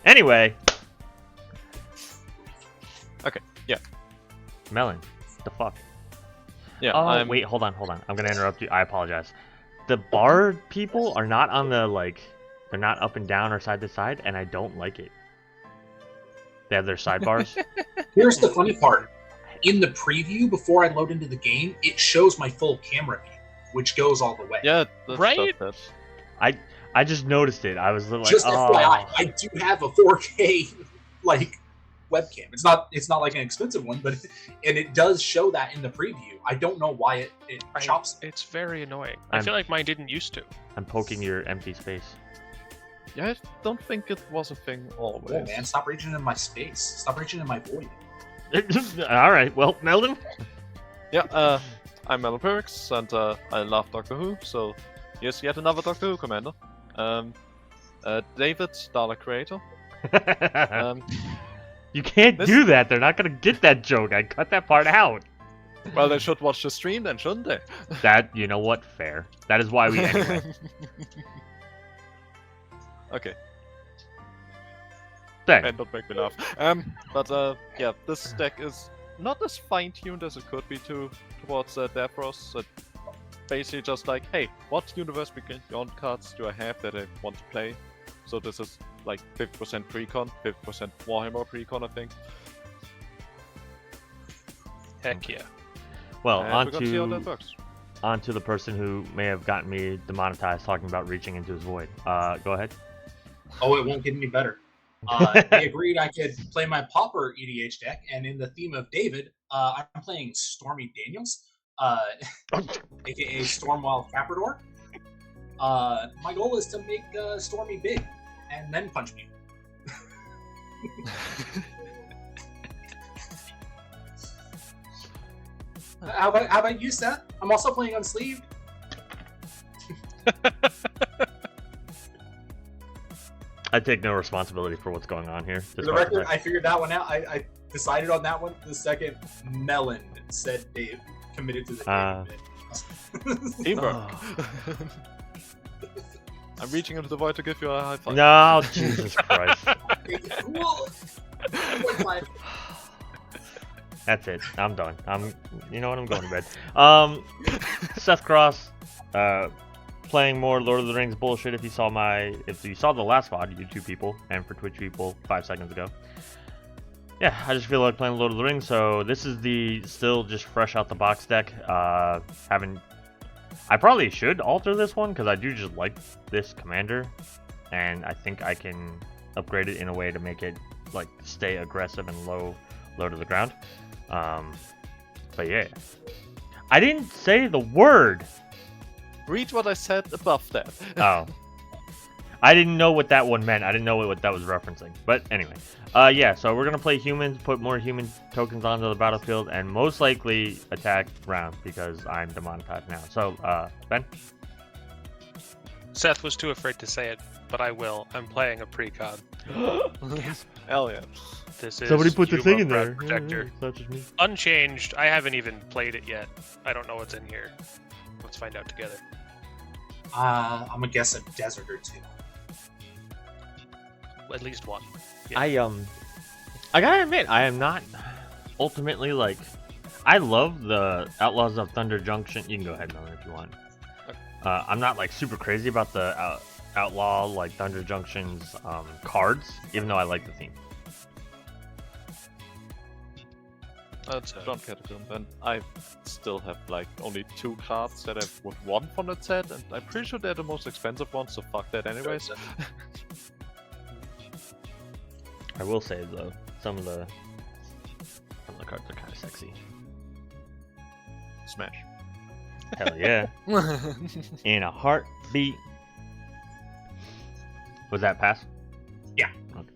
Anyway. Okay, yeah. Melon, the fuck? Yeah, oh, wait, hold on. I'm gonna interrupt you. I apologize. The bard people are not on the, like, they're not up and down or side to side, and I don't like it. They have their sidebars. Here's the funny part. In the preview, before I load into the game, it shows my full camera view, which goes all the way. Yeah, right? I just noticed it. I was like, just FYI, oh. I do have a 4K like webcam. It's not like an expensive one, but it does show that in the preview. I don't know why it chops. It's very annoying. I feel like mine didn't used to. I'm poking your empty space. Yeah, I don't think it was a thing always. Oh man, stop reaching in my space. Stop reaching in my void. All right, well, Melon. Yeah, I'm Melanpiriks, and I love Doctor Who. So here's yet another Doctor Who commander. David, Dalek Creator. You can't do that. They're not gonna get that joke. I cut that part out. Well, they should watch the stream then, shouldn't they? That, you know what? Fair. That is why we anyway. Okay. Dang. And don't make me laugh. But yeah, this deck is not as fine-tuned as it could be towards Davros. Basically just like, hey, what universe beyond cards do I have that I want to play? So this is like 50% precon, 50% Warhammer precon, I think. Heck yeah. Well, And we're gonna see how that works. on to the person who may have gotten me demonetized talking about reaching into his void. Go ahead. Oh, it won't get any better. They agreed I could play my pauper EDH deck, and in the theme of David, I'm playing Stormy Daniels, aka Stormwild Capridor. My goal is to make Stormy big, and then punch me. How about you, Seth? I'm also playing Unsleeved. I take no responsibility for what's going on here. For the record, I figured that one out. I decided on that one the second Melon said Dave committed to the game. Teamwork. I'm reaching into the void to give you a high five. No, Jesus Christ. That's it. I'm done. You know what? I'm going to bed. Seth Cross, playing more Lord of the Rings bullshit. If you saw the last VOD, YouTube people, and for Twitch people 5 seconds ago. Yeah, I just feel like playing Lord of the Rings. So this is the still just fresh out the box deck. I probably should alter this one because I do just like this commander, and I think I can upgrade it in a way to make it like stay aggressive and low to the ground. But yeah, I didn't say the word. Read what I said above that. Oh, I didn't know what that one meant. I didn't know what that was referencing. But anyway, yeah. So we're gonna play humans, put more human tokens onto the battlefield, and most likely attack round because I'm demonetized now. So, Ben. Seth was too afraid to say it, but I will. I'm playing a precon. Hell yeah. This is Somebody put the Yuma thing in Breath there. Protector. That's just me. Unchanged. I haven't even played it yet. I don't know what's in here. Let's find out together. I'm gonna guess a desert or two. At least one. Yeah. I gotta admit, I am not ultimately like. I love the Outlaws of Thunder Junction. You can go ahead, Miller, if you want. I'm not like super crazy about the Outlaw like Thunder Junction's cards, even though I like the theme. Don't get it, and I still have like only 2 cards that I would want from that set, and I'm pretty sure they're the most expensive ones, so fuck that anyways. I will say though, some of the cards are kind of sexy. Smash. Hell yeah! In a heartbeat. Was that pass? Yeah. Okay.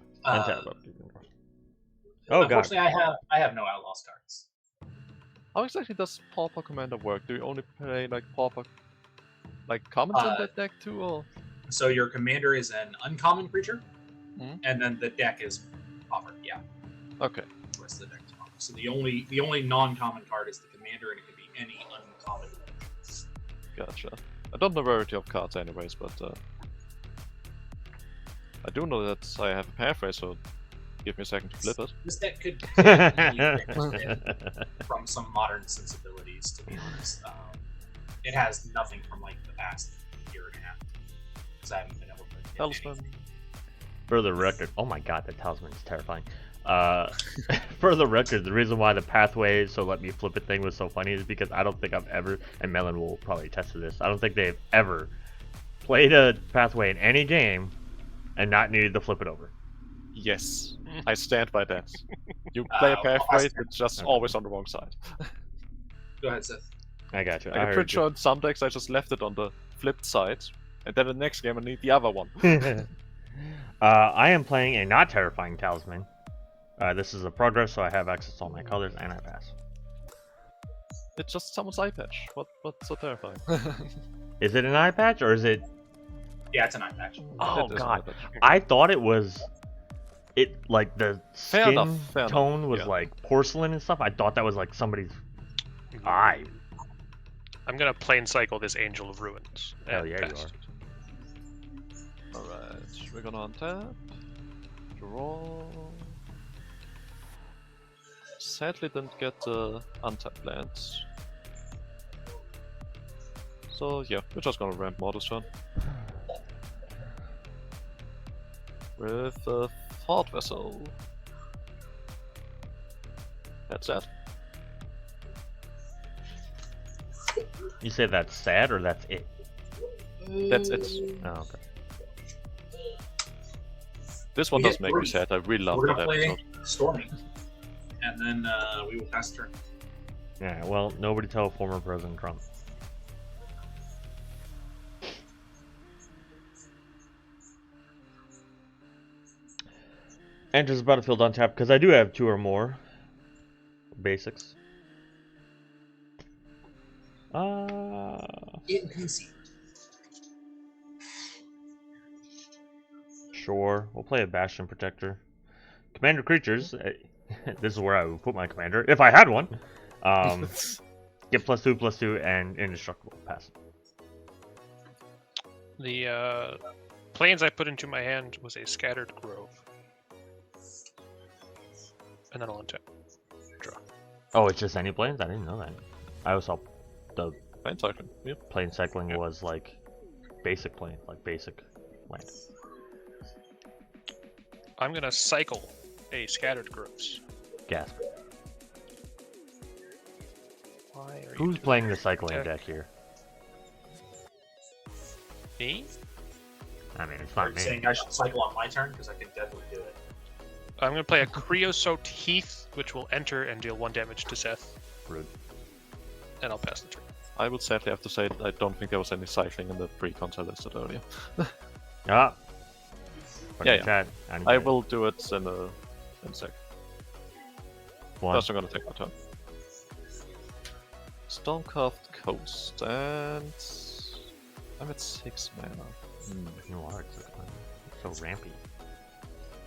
Oh god. Unfortunately, I have no Outlaws cards. How exactly does Pauper Commander work? Do you only play like Pauper, like commons in that deck too, or? So your commander is an uncommon creature, Mhm. and then the deck is pauper. Yeah. Okay. The rest of the deck is pauper. So the only non-common card is the commander, and it can be any uncommon. Gotcha. I don't know the variety of cards anyways, but I do know that I have a pathway, so give me a second to flip it. This deck could technically benefit from some modern sensibilities, to be honest. It has nothing from like the past year and a half, because I haven't been able to get Talisman. anything. For the record, oh my god, that talisman is terrifying. For the record, the reason why the pathway so let me flip it thing was so funny is because I don't think I've ever, and Melon will probably attest to this, I don't think they've ever played a pathway in any game and not needed to flip it over. Yes, I stand by that. You play a pathway, it's just Okay. always on the wrong side. Go ahead, Seth. I got you. Like, I'm pretty sure in some decks I just left it on the flipped side, and then the next game I need the other one. I am playing a not terrifying talisman. This is a progress, so I have access to all my colors, and I pass. It's just someone's eye patch. What's so terrifying? Is it an eye patch, or is it... Yeah, it's an eye patch. Oh It is an god, eye patch. I thought it was... It, like, the Fair skin enough, fair tone enough, was yeah. like porcelain and stuff. I thought that was like somebody's eye. I'm gonna plain cycle this Angel of Ruins. Hell and yeah, you pass. are. Alright, we're gonna untap. Draw. Sadly didn't get the untap lands. So yeah, we're just gonna ramp more this turn. With a Thought Vessel. That's that. You say that's sad, or that's it? That's it. Oh, okay. This one We does hit make me three. sad. I really love We're that gonna play episode. Stormy, and then we will pass turn. Yeah, well, nobody tell former President Trump. Enters the battlefield on tap, because I do have 2 or more basics. Inconceived. Sure, we'll play a Bastion Protector. Commander creatures, this is where I would put my commander, if I had one. Get +2/+2 and indestructible. Pass. The planes I put into my hand was a Scattered Grove. And then I'll untap. Draw. Oh, it's just any planes? I didn't know that. I always thought the Plane cycling. Yep. plane cycling was like basic plane, like basic land. I'm gonna cycle a Scattered Groves. Gasp. Why are you Who's doing playing the cycling deck? deck here? Me? I mean, it's Are not you me. saying I should cycle on my turn? Because I can definitely do it. I'm gonna play a Creosote Heath, which will enter and deal 1 damage to Seth, Rude. and I'll pass the turn. I would sadly have to say I don't think there was any cycling in the pre-cons I listed earlier. Ah. Put Yeah, in yeah. chat. I will do it in a sec. One. First I'm gonna take my turn. Stormcarved Coast, and I'm at 6 mana. You are so rampy.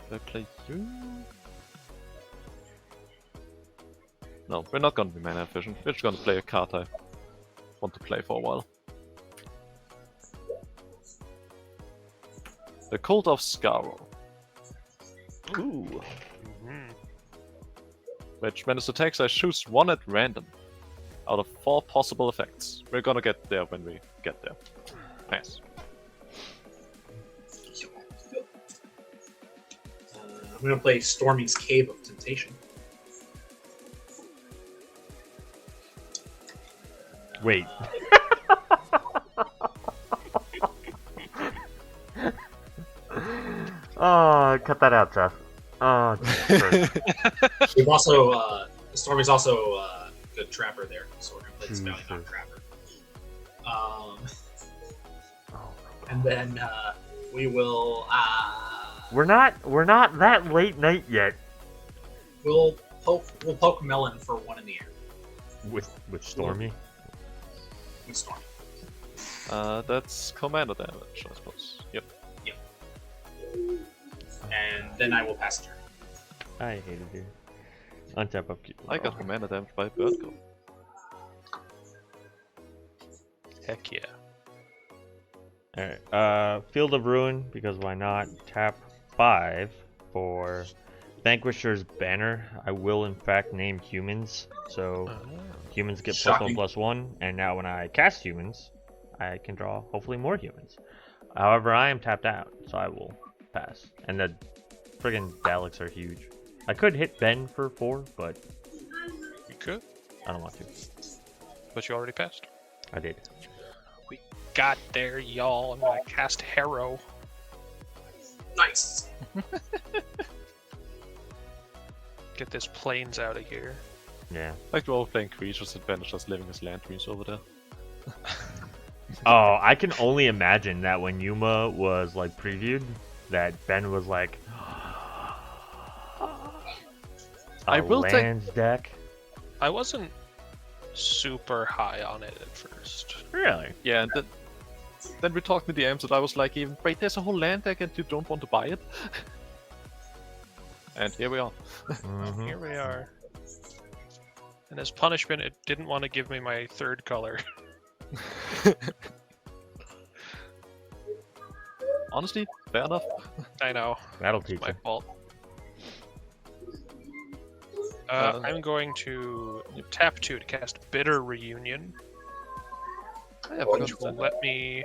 Do I play you? No, we're not gonna be mana efficient. We're just gonna play a card I want to play for a while. The Cult of Scarrow. Ooh. Mhm. Which, when it attacks, I choose 1 at random. Out of 4 possible effects. We're gonna get there when we get there. Pass. I'm gonna play Stormy's Cave of Temptation. Wait. Oh, cut that out, Seth. Oh, Jesus Christ. We've also Stormy's also a good trapper there, so we're gonna play this Valiant Jesus. Trapper. Oh, And then we will we're not that late night yet. we'll poke Melon for 1 in the air With Stormy. with Stormy. That's commander damage, I suppose. Yep. And then I will pass turn. I hated you. Untap upkeep. I got commander damage by Bird Code. Heck yeah. Alright. Field of Ruin, because why not? Tap. 5 for Vanquisher's Banner. I will in fact name humans, so humans get Shocking. +1/+1, and now when I cast humans, I can draw hopefully more humans. However, I am tapped out, so I will pass. And the friggin' Daleks are huge. I could hit Ben for 4, but You could, I don't want to. but you already passed. I did. We got there, y'all. I'm gonna cast Harrow. Nice. Get this plains out of here. Yeah. Like we're all playing creatures and Ben is just living his land dreams over there. Oh, I can only imagine that when Yuma was like previewed, that Ben was like, I will take- lands deck. I wasn't super high on it at first. Really? Yeah, and then we talked to the DMs and I was like, even wait, there's a whole land deck and you don't want to buy it? And here we are. Mhm. Here we are. And as punishment, it didn't want to give me my third color. Honestly, fair enough. I know. That'll teach My you. fault. I'm going to tap 2 to cast Bitter Reunion, Yeah, which will let me,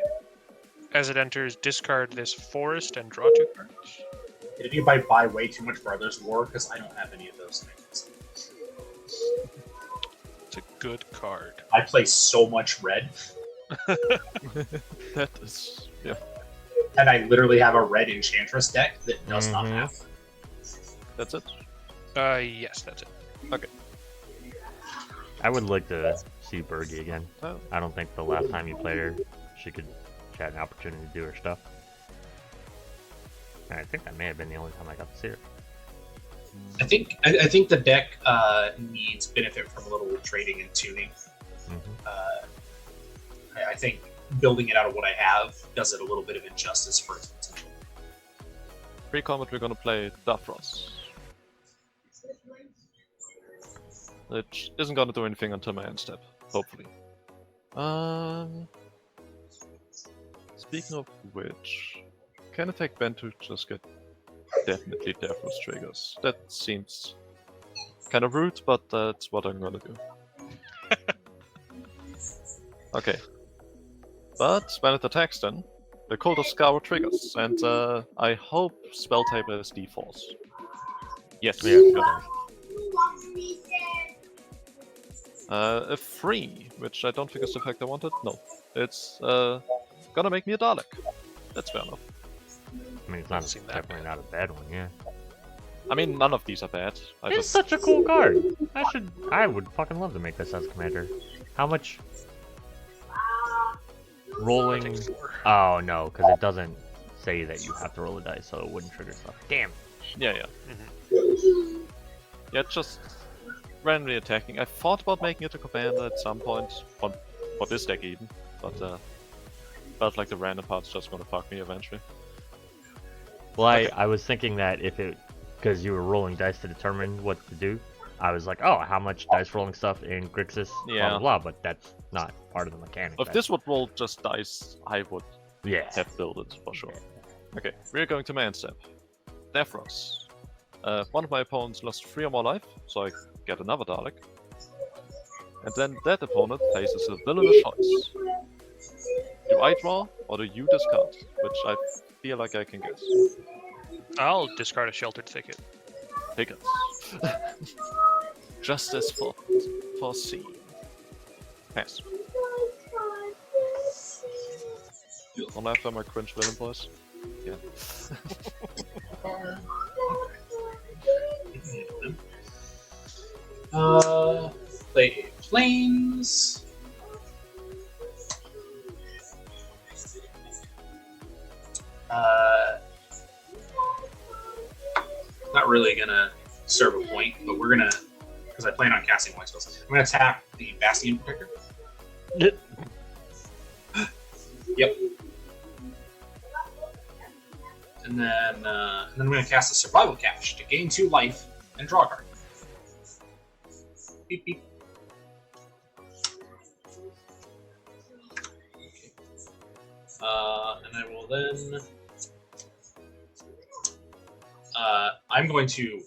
as it enters, discard this forest and draw 2 cards. Did anybody buy way too much Brothers War? Because I don't have any of those things. It's a good card. I play so much red, That is, yeah. and I literally have a red Enchantress deck that does not Mhm. have. That's it. Yes, that's it. I would like to see Bergie again. Oh. I don't think the last time you played her, she had an opportunity to do her stuff. And I think that may have been the only time I got to see her. I think the deck needs benefit from a little trading and tuning. Mhm. I think building it out of what I have does it a little bit of injustice for its potential. Pre-combat, we're gonna play Davros. Which isn't gonna do anything until my end step, hopefully. Speaking of which, can I take Ben to just get definitely Davros triggers? That seems kind of rude, but that's what I'm gonna do. Okay. But when it attacks then, the Cold of Scour triggers, and I hope Spelltable ShEnAnIgAnS falls. Yes. Yeah, good. good. A 3, which I don't think is the effect I wanted. No. It's gonna make me a Dalek. That's fair enough. I mean, it's not Seem that definitely not a bad one, yeah. I mean, none of these are bad. It's such a cool card. I would fucking love to make this as commander. How much rolling? Oh no, because it doesn't say that you have to roll a dice, so it wouldn't trigger stuff. Damn. Yeah. Yeah, just randomly attacking. I thought about making it a commander at some point, for this deck even, but felt like the random part's just gonna fuck me eventually. Well, Okay. I was thinking that if it, because you were rolling dice to determine what to do, I was like, oh, how much dice rolling stuff in Grixis, blah, Yeah. blah, blah, but that's not part of the mechanic. If this would roll just dice, I would Yeah. have built it for sure. Okay, we're going to main step. Davros. One of my opponents lost 3 or more life, so I get another Dalek. And then that opponent places a villainous choice. Do I draw, or do you discard? Which I feel like I can guess. I'll discard a Sheltered Thicket. Tickets. Just as foreseen. Pass. One after my cringe villain voice. Yeah. Play planes. Not really gonna serve a point, but we're gonna, because I plan on casting white spells. I'm gonna tap the Bastion Protector. Yep. And then I'm gonna cast the Survival Cache to gain 2 life and draw a card. Beep beep. And I will then I'm going to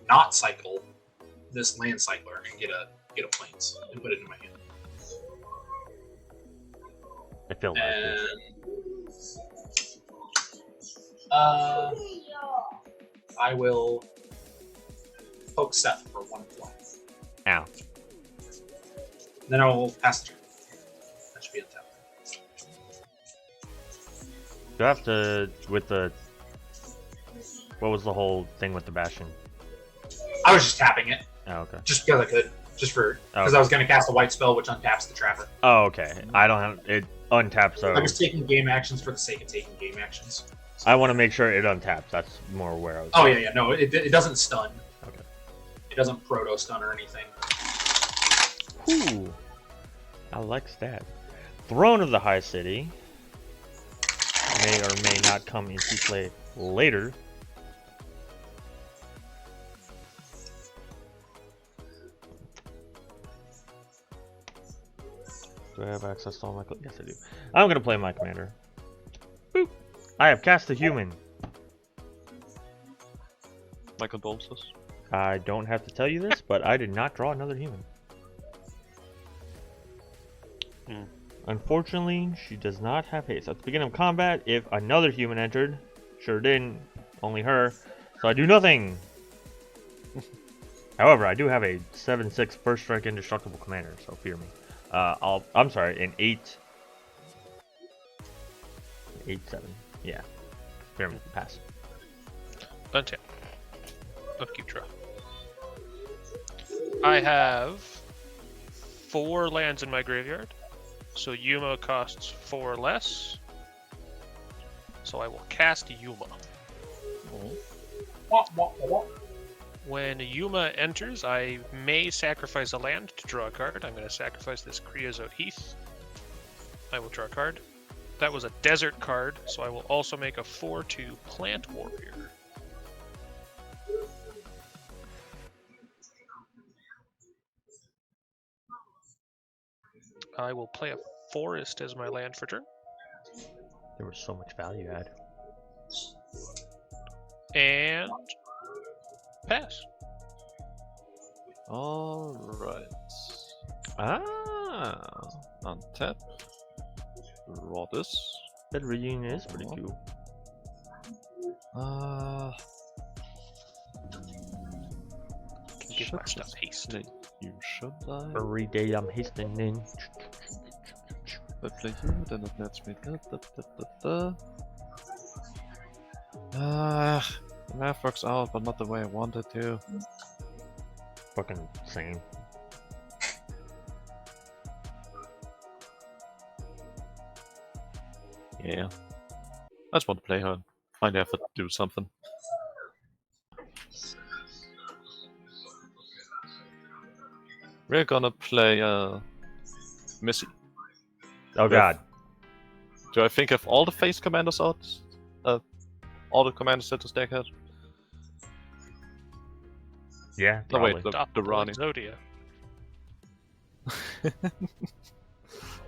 not cycle this land cycler and get a plains and put it in my hand. I feel like And this. I will poke Seth for 1 point. Ow. Then I will pass the turn. That should be untapped. Do I have to with the? What was the whole thing with the Bastion? I was just tapping it, Oh, okay. just because I could. Just for because Oh. I was going to cast a white spell, which untaps the trapper. Oh, okay. I don't have it untapped, so I was taking game actions for the sake of taking game actions. I want to make sure it untaps. That's more where I was. Oh yeah, no, it doesn't stun. Okay. It doesn't proto stun or anything. Ooh. I like that. Throne of the High City may or may not come into play later. Do I have access to all my? Yes, I do. I'm gonna play my commander. Boop. I have cast a human. My condolences. I don't have to tell you this, but I did not draw another human. Unfortunately, she does not have haste. At the beginning of combat, if another human entered, sure didn't, only her, so I do nothing. However, I do have a 7/6 first strike indestructible commander, so fear me. I'm sorry, an 8/7. Yeah, fear me. Pass. Untap. Upkeep draw. I have 4 lands in my graveyard. So Yuma costs 4 less. So I will cast Yuma. When Yuma enters, I may sacrifice a land to draw a card. I'm going to sacrifice this Creosote Heath. I will draw a card. That was a desert card, so I will also make a 4/2 Plant Warrior. I will play a forest as my land for turn. There was so much value add. And pass. Alright. Ah, Untap. Draw this. that reunion is pretty cool. Can give my stuff haste. You should die. Every day I'm hastening. I play you, then it lets me the math works out, but not the way I wanted to. Fucking same. Yeah. I just want to play her. Find effort to do something. We're gonna play Missy. Oh god. Do I think I have all the face commanders out? All the commanders that this deck had? Yeah. No, Probably. wait, the Doppel Rani. Exodia.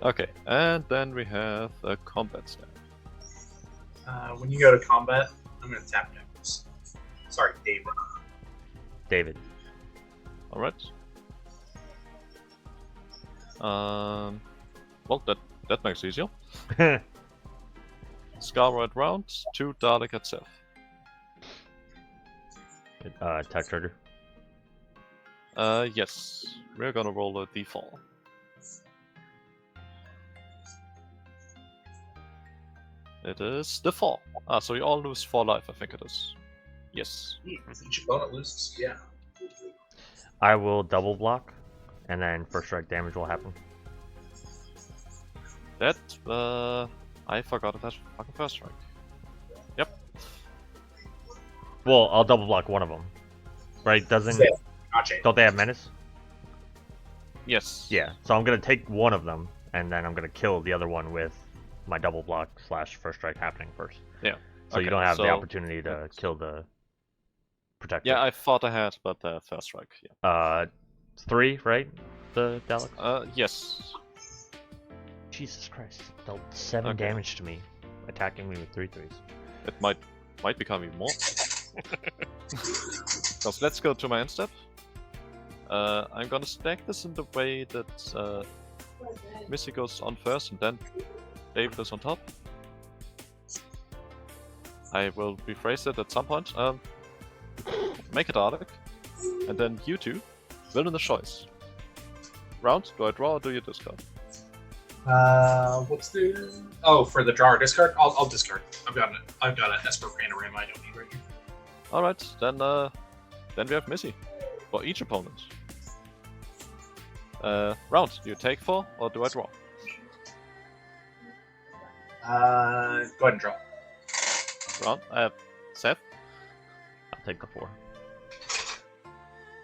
Okay, and then we have a combat step. When you go to combat, I'm going to tap Davros. Sorry, David. David. Alright. Well, that makes it easier. Scarlet round, 2 Dalek at Seth. Attack trigger. Yes. We're gonna roll a d4. It is the 4. Ah, so you all lose 4 life, I think it is. Yes. Each opponent loses. Yeah. I will double block, and then first strike damage will happen. That, I forgot it has fucking first strike. Yep. Well, I'll double block one of them. Right? Doesn't... Gotcha. Don't they have menace? Yes. Yeah. So I'm gonna take one of them, and then I'm gonna kill the other one with my double block / first strike happening first. Yeah. So you Okay, don't have the so- opportunity to kill the protector. Yeah, I thought I had, but first strike, yeah. 3, right? The Dalek? Yes. Jesus Christ. Dealt 7 Okay. damage to me, attacking me with 3/3s. It might become even more. Because let's go to my end step. I'm gonna stack this in the way that Missy goes on first and then David is on top. I will rephrase it at some point. Make a Dalek, and then you two will in the choice. Round, do I draw or do you discard? What's the? Oh, for the draw or discard, I'll discard. I've got an Esper Panorama I don't need right here. All right, then we have Missy for each opponent. Round, do you take 4 or do I draw? Go ahead and draw. Round, Seth, I'll take the 4.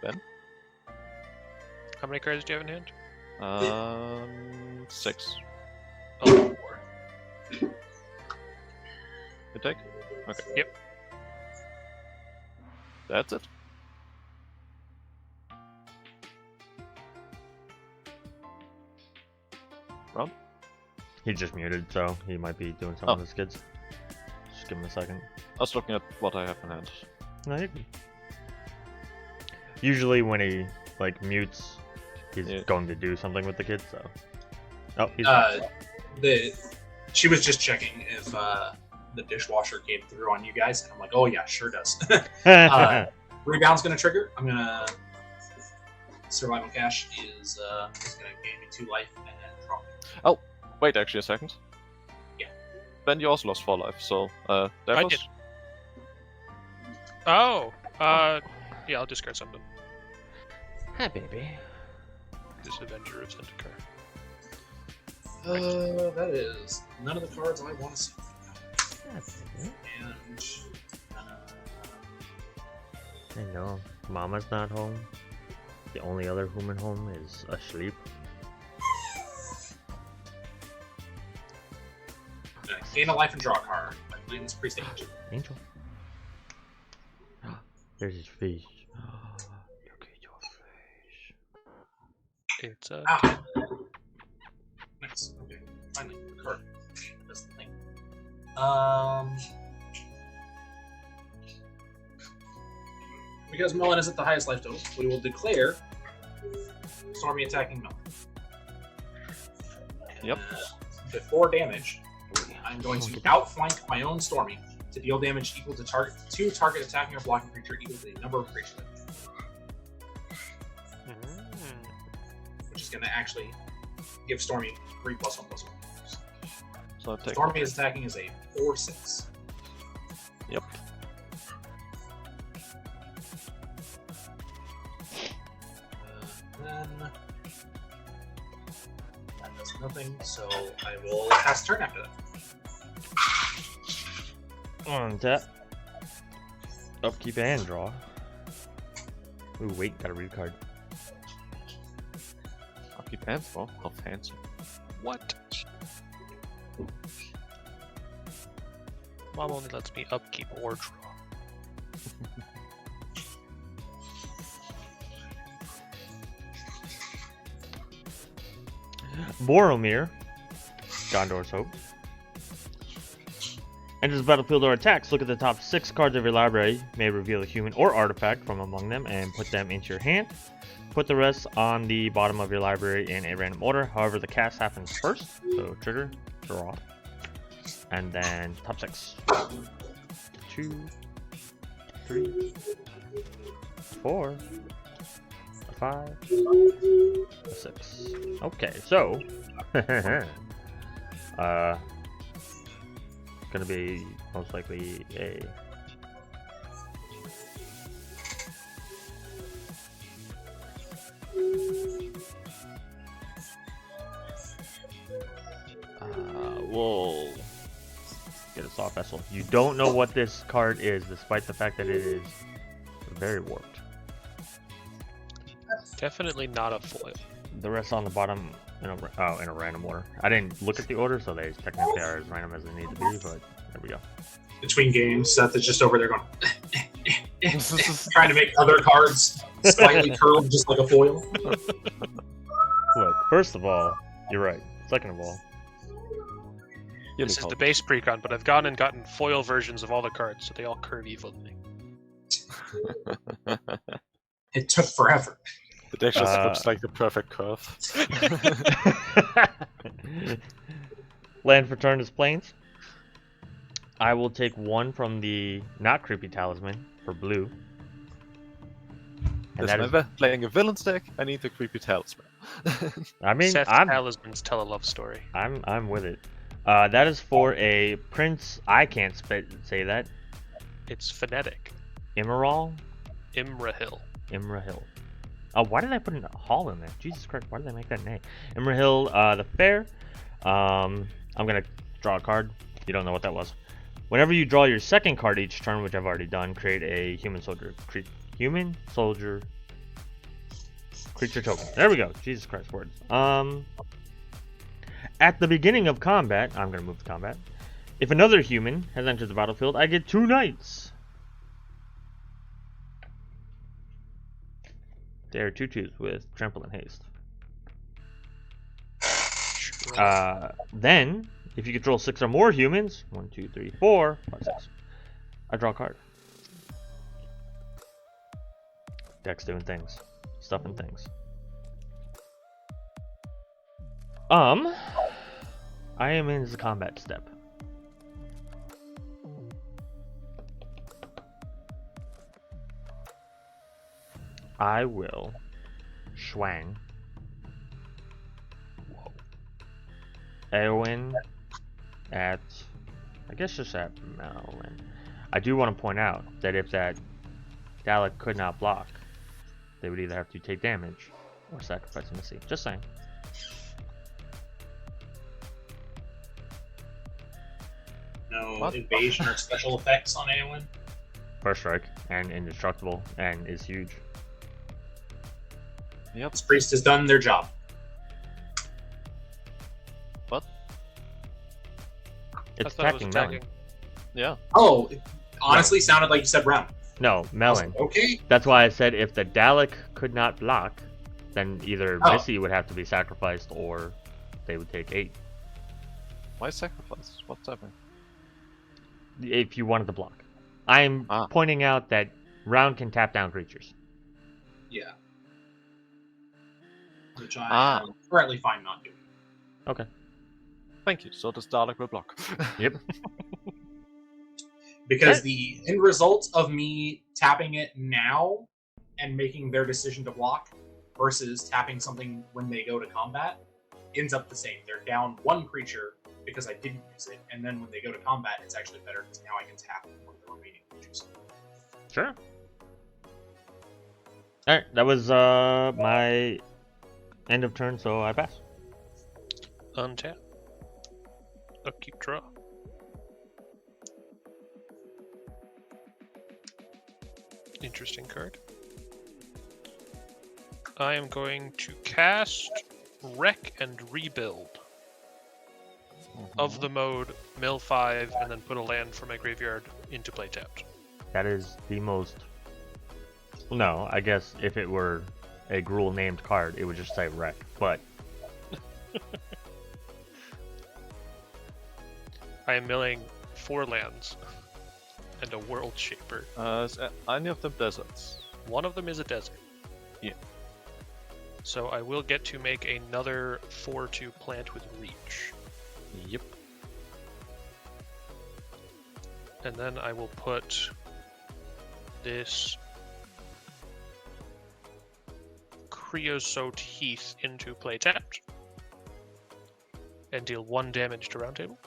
Ben, How many cards do you have in hand? 6. Oh, 4. You take? Okay. Yep. That's it. Round? He just muted, so he might be doing something with his kids. Just give him a second. I was looking at what I have in hand. No, you're good. Usually when he like mutes, he's going to do something with the kids. So, oh, he's she was just checking if the dishwasher came through on you guys, and I'm like, oh yeah, sure does. Rebound's gonna trigger. I'm gonna survival cache is gonna gain me 2 life and then draw. Oh, wait, actually a second. Yeah. Ben, you also lost 4 life, so Davros? I did. Oh, yeah, I'll discard something. Hi, baby. This Avenger of Zendikar. That is none of the cards I want to see. And I know. Mama's not home. The only other human home is asleep. I'm gonna gain a life and draw a card by playing this priest Angel. There's his face. Look at your face. It's a. Nice. Okay. Finally, the card. That's the thing. Because Melon is at the highest life total, we will declare Stormy attacking Melon. Yep. Before damage, I'm going to outflank my own Stormy to deal damage equal to target attacking or blocking creature equal to the number of creatures. Which is going to actually give Stormy 3+1/+1. So take Stormy is attacking as a 4/6. Yep. Then that does nothing, so I will pass turn after that. On tap. Upkeep and draw. Ooh, wait, got a read card. I'll keep hands full. How fancy. What? Mom only lets me upkeep or draw. Boromir, Gondor's Hope. Enters the battlefield or attacks. Look at the top 6 cards of your library. You may reveal a human or artifact from among them and put them into your hand. Put the rest on the bottom of your library in a random order. However, the cast happens first. So trigger, draw, and then top 6. 2, 3, 4, 5, 6. Okay, so gonna be most likely a we'll get a soft vessel. You don't know what this card is, despite the fact that it is very warped. Definitely not a foil. The rest on the bottom in a random order. I didn't look at the order, so they technically are as random as they need to be, but there we go. Between games, Seth is just over there going trying to make other cards slightly curved just like a foil. Look, first of all, you're right. Second of all, This is the base precon, but I've gone and gotten foil versions of all the cards, so they all curve evenly. It took forever. The deck just looks like the perfect curve. Land for turn is plains. I will take one from the not creepy talisman for blue. And that is, playing a villain's deck, I need the creepy talisman. I mean, Seth's talismans tell a love story. I'm with it. That is for a prince. I can't say that. It's phonetic. Imrahil. Imrahil. Oh, why did I put a hall in there? Jesus Christ, why did I make that name? Imrahil, the fair. I'm gonna draw a card. You don't know what that was. Whenever you draw your second card each turn, which I've already done, create a human soldier creature token. There we go. Jesus Christ, words. At the beginning of combat, I'm gonna move to combat. If another human has entered the battlefield, I get 2 knights. They are 2/2s with trample and haste. Then, if you control 6 or more humans, 1, 2, 3, 4, 5, 6, I draw a card. Deck's doing things. Stuff and things. I am in the combat step. I will Schwang Eowyn at, I guess just at Melon. I do want to point out that if that Dalek could not block, they would either have to take damage or sacrifice a Missy. Just saying. No evasion or special effects on Eowyn. First strike and indestructible and is huge. Yep. This priest has done their job. What? It's attacking Melon. Yeah. Oh, it honestly sounded like you said round. No, Melon. Okay. That's why I said if the Dalek could not block, then either Missy would have to be sacrificed or they would take 8. Why sacrifice? What's happening? If you wanted to block. I'm pointing out that round can tap down creatures. Yeah. Which I am currently fine not doing. Okay. Thank you. So this Dalek will block. Yep. Because the end result of me tapping it now and making their decision to block versus tapping something when they go to combat ends up the same. They're down 1 creature because I didn't use it, and then when they go to combat, it's actually better because now I can tap one of the remaining creatures. Sure. Alright, that was my end of turn, so I pass. Untap. Upkeep draw. Interesting card. I am going to cast Wreck and Rebuild of the mode mill 5 and then put a land from my graveyard into play tapped. That is the most... No, I guess if it were a Gruul named card, it would just say Wreck, but... I am milling 4 lands and a World Shaper. Is any of them deserts? One of them is a desert. Yeah. So I will get to make another 4/2 plant with reach. Yep. And then I will put this Creosote Heath into play tapped and deal 1 damage to Roundtable.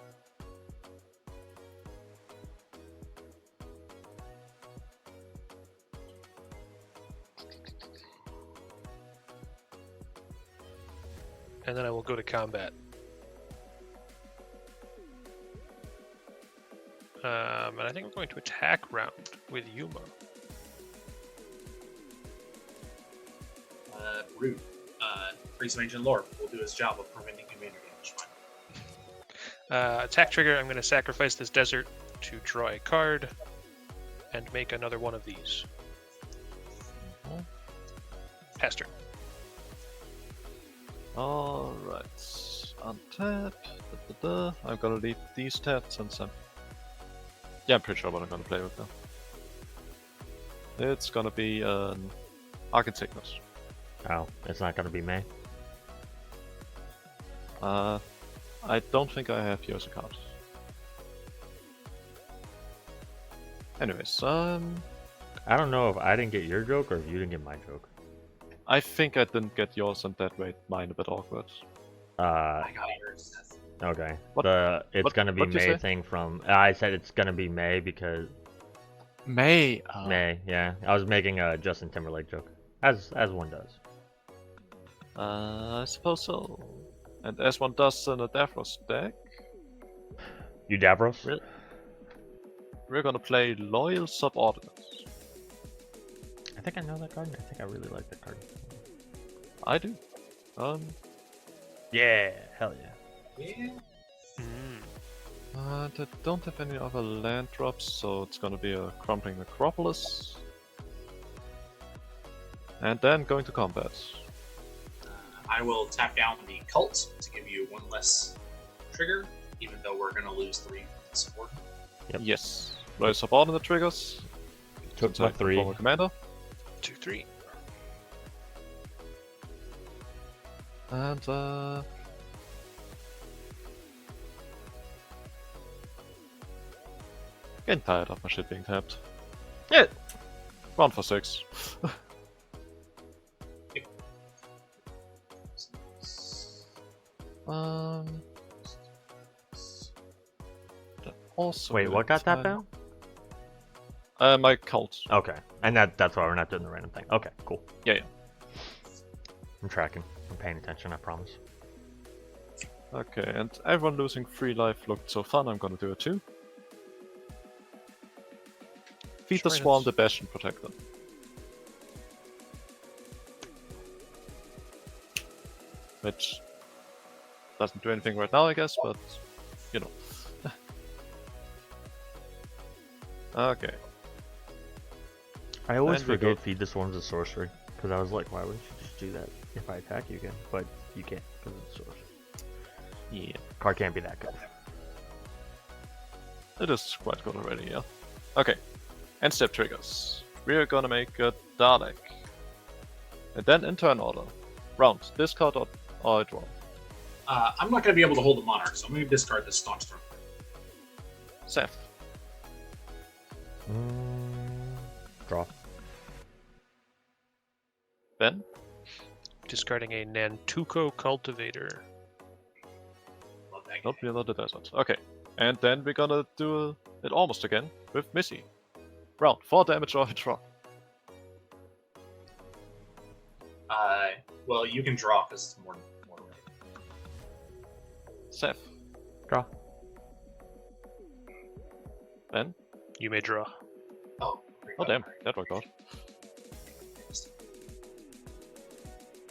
And then I will go to combat. And I think we're going to attack round with Yuma. Rude. Priest of Ancient Lore will do his job of preventing commander damage. Fine. Attack trigger, I'm going to sacrifice this desert to draw a card and make another one of these. Pass turn. Alright. Untap. I'm gonna leave these tapped since I'm... Yeah, I'm pretty sure what I'm gonna play with them. It's gonna be an Arcane Sickness. Oh, it's not gonna be May. I don't think I have yours account. Anyways, I don't know if I didn't get your joke or if you didn't get my joke. I think I didn't get yours, and that made mine a bit awkward. I got yours. Seth. Okay. What- It's gonna be what'd you May say? thing from. I said it's gonna be May because May. May. Yeah, I was making a Justin Timberlake joke, as one does. I suppose so. And as one does in a Davros deck, You Davros? Really? we're gonna play Loyal Subordinates. I think I know that card. And I think I really like that card. I do. Yeah, hell yeah. Yeah. And I don't have any other land drops, so it's gonna be a Crumbling Necropolis. And then going to combat. I will tap down the cult to give you one less trigger, even though we're going to lose 3 support. Yep. Yes. Loyal Subordinate triggers. Took my 3. Former commander. 2/3. And getting tired of my shit being tapped. Yeah. Round for 6. that also Wait, what got that down? My cult. Okay, and that's why we're not doing the random thing. Okay, cool. Yeah. I'm tracking. I'm paying attention. I promise. Okay, and everyone losing 3 life looked so fun, I'm gonna do it too. Feed the Sure, Swarm that's- the Bastion Protector. Which doesn't do anything right now, I guess, but you know. Okay. I always And we forget go- feed the swarms a sorcery because I was like, why wouldn't you just do that if I attack you again? But you can't because it's sorcery. Yeah. Card can't be that good. It is quite good already, yeah. Okay. End step triggers. We're gonna make a Dalek. And then in turn order. Round. Discard or I draw. I'm not going to be able to hold the Monarch, so I'm going to discard this Staunch Storm. Seth. Draw. Ben. Discarding a Nantuko Cultivator. Love that Not game. Real the Desert. Okay. And then we're gonna do it almost again with Missy. Round. 4 damage or I draw. Well, you can draw because it's more right. Seth. Draw. Ben. You may draw. Oh, Oh damn, that worked out.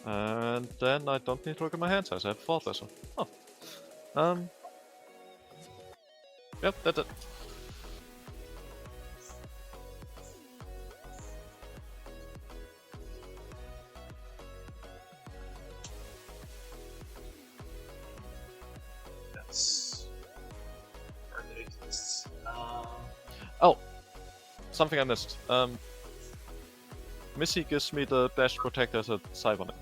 And then I don't need to look at my hand size, I have Thought Vessel. Oh. Yep, that's it. That's card that exists. Oh! Something I missed. Missy gives me the Dash Protector as a Cyberman,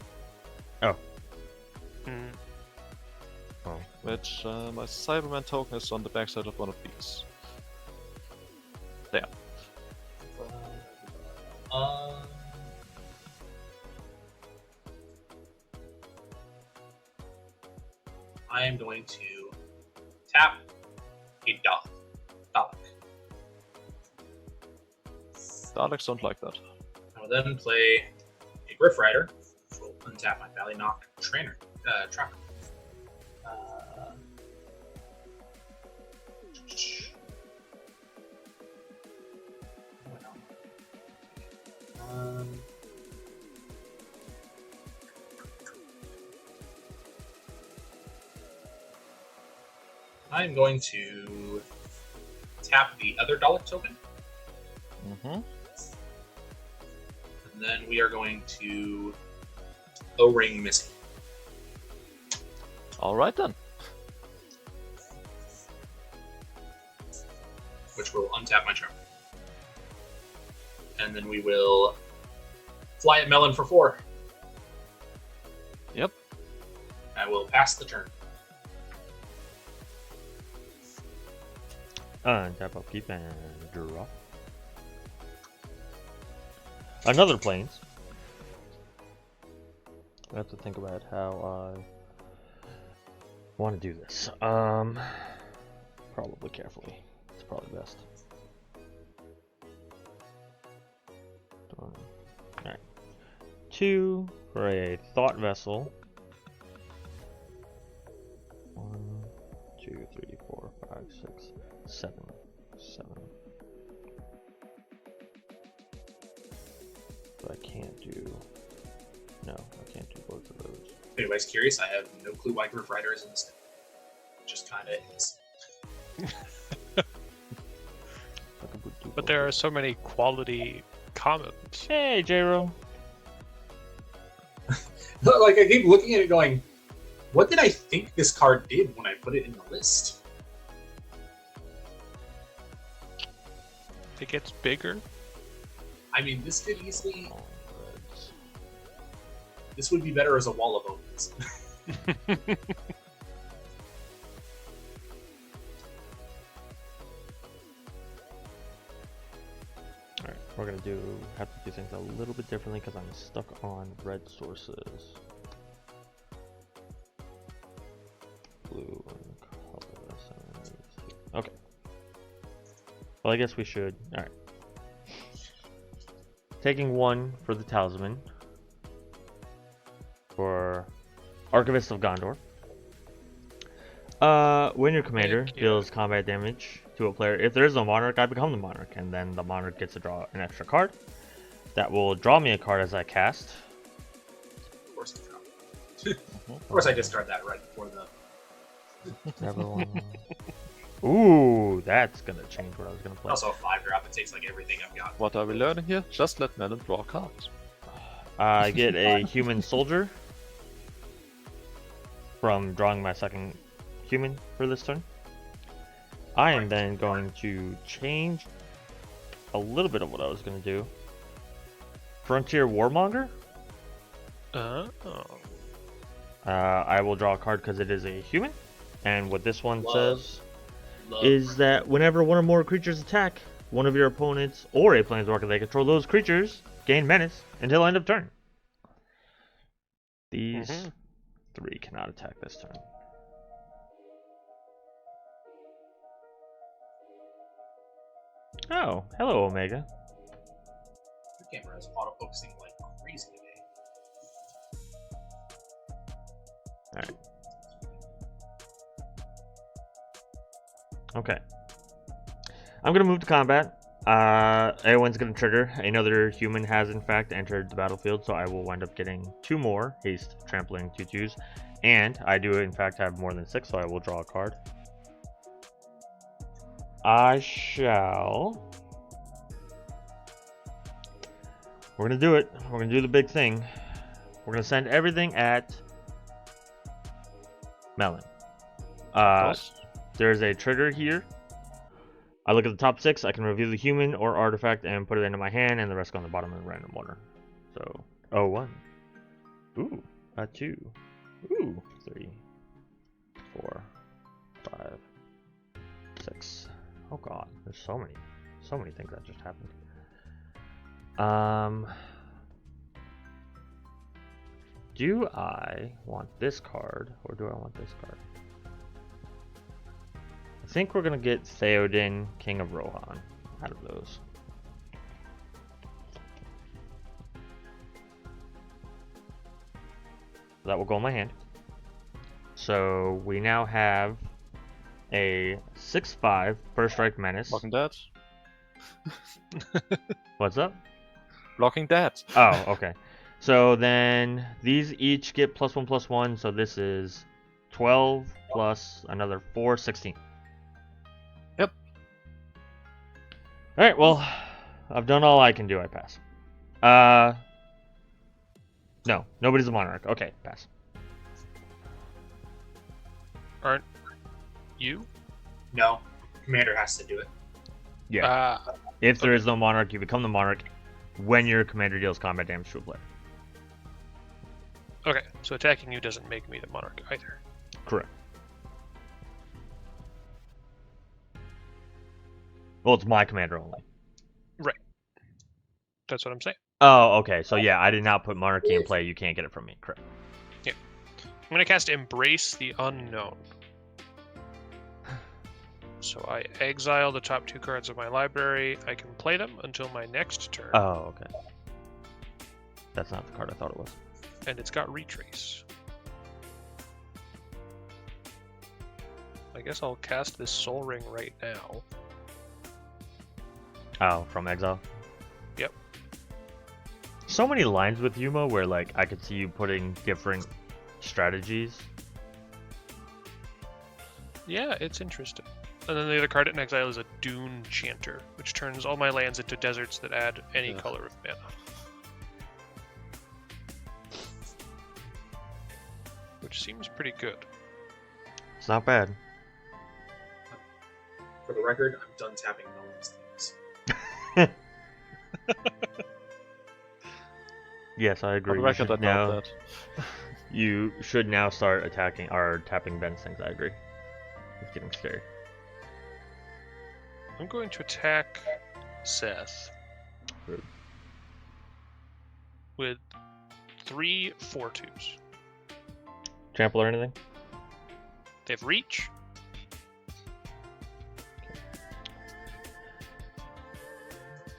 Hmm. Oh. which my Cyberman token is on the backside of one of these. There. I am going to tap a Dalek. Daleks don't like that. I will then play a Griff Rider, which will untap my Valley Knock Tracker. I'm going to tap the other Dalek token, Mm-hmm. and then we are going to O-Ring Missy. Alright then. Which will untap my charm. And then we will fly at Melon for 4. Yep. I will pass the turn. Untap, upkeep, and draw. Another planes. I have to think about how I want to do this. Probably carefully. It's probably best. Alright. 2 for a thought vessel. 1, 2, 3, 4, 5, 6, 7. 7. But I can't do. No, I can't do both of those. If anybody's curious, I have no clue why Group Rider is in this. It just kind of is. But there are so many quality comments. Hey, J-Ro. Like, I keep looking at it going, what did I think this card did when I put it in the list? It gets bigger. I mean, this could easily... This would be better as a wall of omens. Alright, we're gonna have to do things a little bit differently because I'm stuck on red sources. Blue and colorless. Okay. Well, I guess we should. Alright. Taking 1 for the talisman. For Archivist of Gondor. When your commander deals combat damage to a player, if there is no monarch, I become the monarch, and then the monarch gets to draw an extra card. That will draw me a card as I cast. Of course, of course, I discard that right before the. Ooh, that's gonna change what I was gonna play. Also, a 5-drop. It takes like everything I've got. What are we learning here? Just let Melon draw cards. I get a human soldier from drawing my second human for this turn. I am then going to change a little bit of what I was going to do. Frontier Warmonger. I will draw a card because it is a human. And what this one says is that whenever one or more creatures attack one of your opponents or a planeswalker they control, those creatures gain menace until end of turn. These 3 cannot attack this turn. Oh, hello, Omega. Your camera is auto-focusing like crazy today. Alright. Okay. I'm going to move to combat. Eowyn's going to trigger. Another human has, in fact, entered the battlefield, so I will wind up getting 2 more haste, trampling, 2/2s. And I do, in fact, have more than 6, so I will draw a card. I shall... We're going to do it. We're going to do the big thing. We're going to send everything at Melon. There's a trigger here. I look at the top 6, I can review the human or artifact and put it into my hand, and the rest go on the bottom in random order. So, 1. Ooh, a 2. Ooh, 3, 4, 5, 6. Oh god, there's so many things that just happened. Do I want this card, or do I want this card? I think we're gonna get Theoden, King of Rohan, out of those. That will go in my hand. So we now have a 6/5 first strike menace. Blocking that. What's up? Blocking that. Oh, okay. So then these each get +1/+1, so this is 12 plus another 4, 16. Yep. Alright, well, I've done all I can do. I pass. No, nobody's a monarch. Okay, pass. Aren't you? No, commander has to do it. Yeah. If there is no monarch, you become the monarch when your commander deals combat damage to a player. Okay, so attacking you doesn't make me the monarch either. Correct. Well, it's my commander only. Right. That's what I'm saying. Oh, okay. So yeah, I did not put monarchy in play. You can't get it from me. Correct. I'm going to cast Embrace the Unknown. So I exile the top 2 cards of my library. I can play them until my next turn. Oh, okay. That's not the card I thought it was. And it's got Retrace. I guess I'll cast this Soul Ring right now. Oh, from exile? Yep. So many lines with Yuma where, like, I could see you putting different strategies. Yeah, it's interesting. And then the other card in exile is a Dune Chanter, which turns all my lands into deserts that add any color of mana. Which seems pretty good. It's not bad. For the record, I'm done tapping Melan's things. Yes, I agree. For the record, I doubt that. You should now start attacking or tapping Ben's things. I agree. It's getting scary. I'm going to attack Seth Rude. with 3 4/2s. Trample or anything? They have Reach.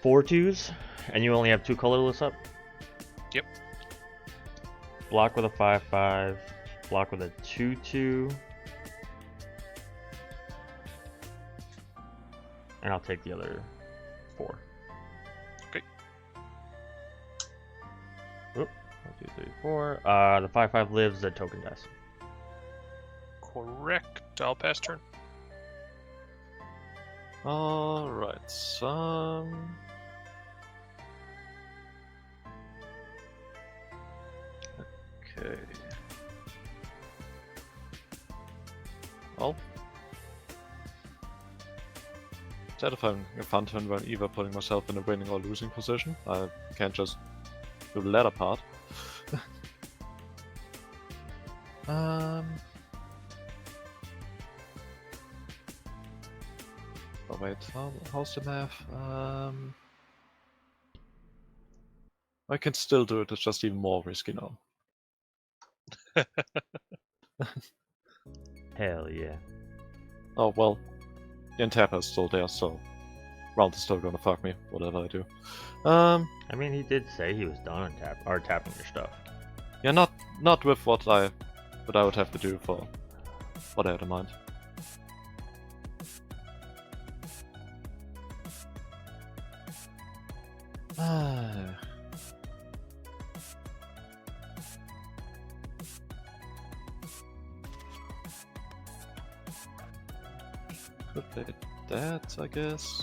Four twos, and you only have 2 colorless up? Yep. Block with a 5/5. Block with a 2/2. And I'll take the other 4. Okay. Oop. 1, 2, 3, 4. The 5/5 lives, the token dies. Correct. I'll pass turn. Alright, okay. Well, instead of having a fun turn when either putting myself in a winning or losing position, I can't just do the latter part. Oh wait, how's the math? I can still do it, it's just even more risky now. Hell yeah. Oh well, the untapper is still there, so Round is still gonna fuck me, whatever I do. I mean, he did say he was done on tapping your stuff. Yeah, not with what I would have to do for what I had in mind. Could play that, I guess.